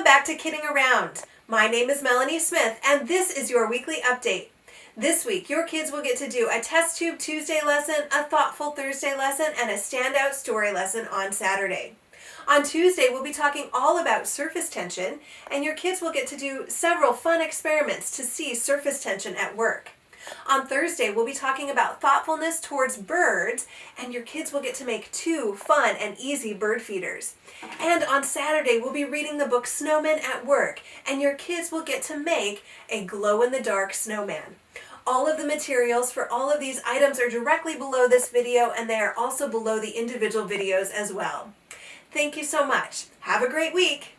back to Kidding Around. My name is Melanie Smith, and this is your weekly update. This week, your kids will get to do a test tube Tuesday lesson, a thoughtful Thursday lesson, and a standout story lesson on Saturday. On Tuesday, we'll be talking all about surface tension, and your kids will get to do several fun experiments to see surface tension at work. On Thursday, we'll be talking about thoughtfulness towards birds, and your kids will get to make 2 fun and easy bird feeders. And on Saturday, we'll be reading the book Snowman at Work, and your kids will get to make a glow-in-the-dark snowman. All of the materials for all of these items are directly below this video, and they are also below the individual videos as well. Thank you so much. Have a great week.